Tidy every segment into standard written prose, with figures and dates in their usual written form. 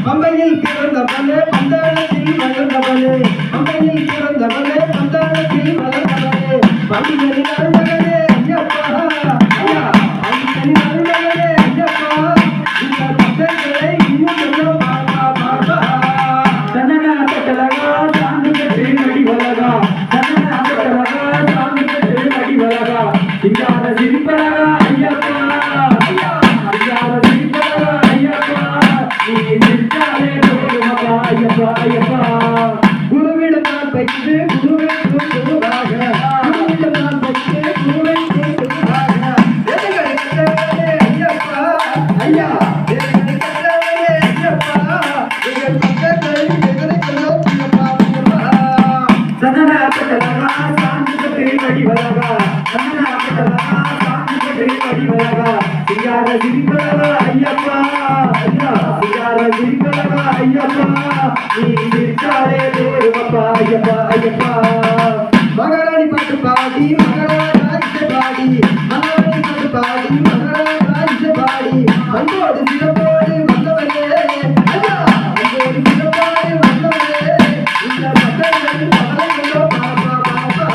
அம்மையில் பிறந்தவனே பந்தாளத்தில் வளர்ந்தவனே அம்மையில் பிறந்தவனே பந்தாளத்தில் வளர்ந்தவனே மனிதனின் அருமகனே ஐயப்பா ஐயா மனிதனின் அருமகனே ஐயப்பா இந்த பக்தர்களை இன்னும் கொஞ்சம் பார்ப்பா தன்னனா கட்டலகா சாந்து கட்டி நடி வலகா தன்னனா கட்டலகா சாந்து கட்டி நடி வலகா இங்காத சிரிப்பலகா ஐயப்பா ஐயா இங்காத சிரிப்பலகா ஐயப்பா நீ சிரிச்சாலே போதுமப்பா ஐயப்பா ஐயப்பா குருவிடம் நான் பெற்று குருவை குருவாக குருவிடம் நான் பெற்று குருவை குருவாக எதுகளை கட்டவனே ஐயப்பா ஐயா எதுகளை கட்டவனே ஐயப்பா எங்கள் பக்கத்தை எதிர்க்கிறோம் சந்தனா கட்டலகா சாந்து கட்டி நடி வலகா சந்தனா கட்டலகா சாந்து கட்டி நடி வலகா சிங்கார சிரிப்பலகா ஐயப்பா ஐயா சிங்கார சிரிப்பலகா ஐயப்பா நீ சிரிச்சாலே போதுமப்பா ஐயப்பா ஐயப்பா மகாராணி பாட்டு பாடி மகாராஜ பாடி மகாராணி பாட்டு பாடி மகாராஜ பாடி அன்போடு சிறப்போடு வந்தவரே ஐயா அன்போடு சிறப்போடு வந்தவரே இந்த மக்களின் பகலைகளோ பாப்பா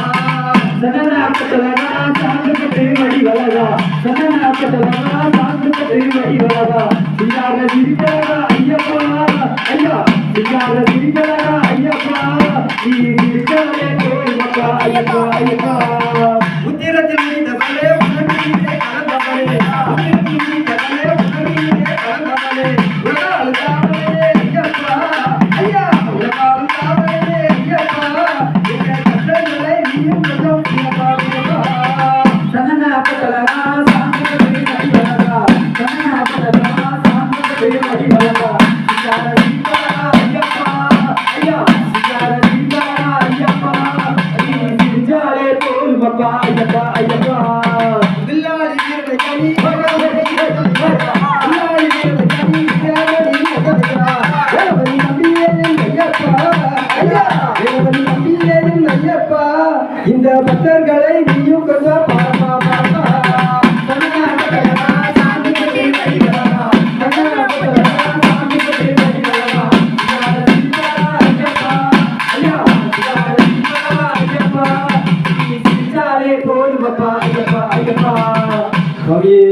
சந்தனா கட்டலகா சாந்து கட்டி நடி வலகா சந்தனா கட்டலகா சாந்து கட்டி நடி வலகா சிங்கார சிரிப்பலகா ஐயப்பா ஐயா சிங்கார சிரிப்பலகா ஐயப்பா நீ சிரிச்சாலே போதுமப்பா ஐயப்பா ஐயப்பா உத்திரத்தில் முடிந்தவளே உணர்விலே கலந்தவளே உத்திரத்தில் முடிந்தவளே உணர்விலே கலந்தவளே உலகால் காவலே ஐயப்பா ஐயா உலகால் காவலே ஐயப்பா எங்கள் கஷ்டங்களை நீயும் கொஞ்சம் சந்தனா கட்டலகா சாந்து கட்டி நடி வலகா சந்தனா கட்டலகா சாந்து கட்டி நடி வலகா சிங்கார சிரிப்பலகா ஐயப்பா ஐயா சிங்கார சிரிப்பலகா ஐயப்பா நீ சிரிச்சாலே போதுமப்பா ஐயப்பா ஐயப்பா வில்லாடி வீரனை கனி வில்லாடி வீரனை கனி தேவனி நம்பியேன் ஐயப்பா ஐயா தேவனி நம்பியேன் ஐயப்பா இந்த பக்தர்களை நீயும் கொஞ்சம் பாப்பா பாப்பா சந்தனா கட்டலகா சாந்து கட்டி நடி வலகா சந்தனா கட்டலகா சாந்து கட்டி நடி வலகா சிங்கார சிரிப்பலகா ஐயப்பா ஐயா சிங்கார சிரிப்பலகா ஐயப்பா நீ சிரிச்சாலே போதுமப்பா ஐயப்பா ஐயப்பா கவியே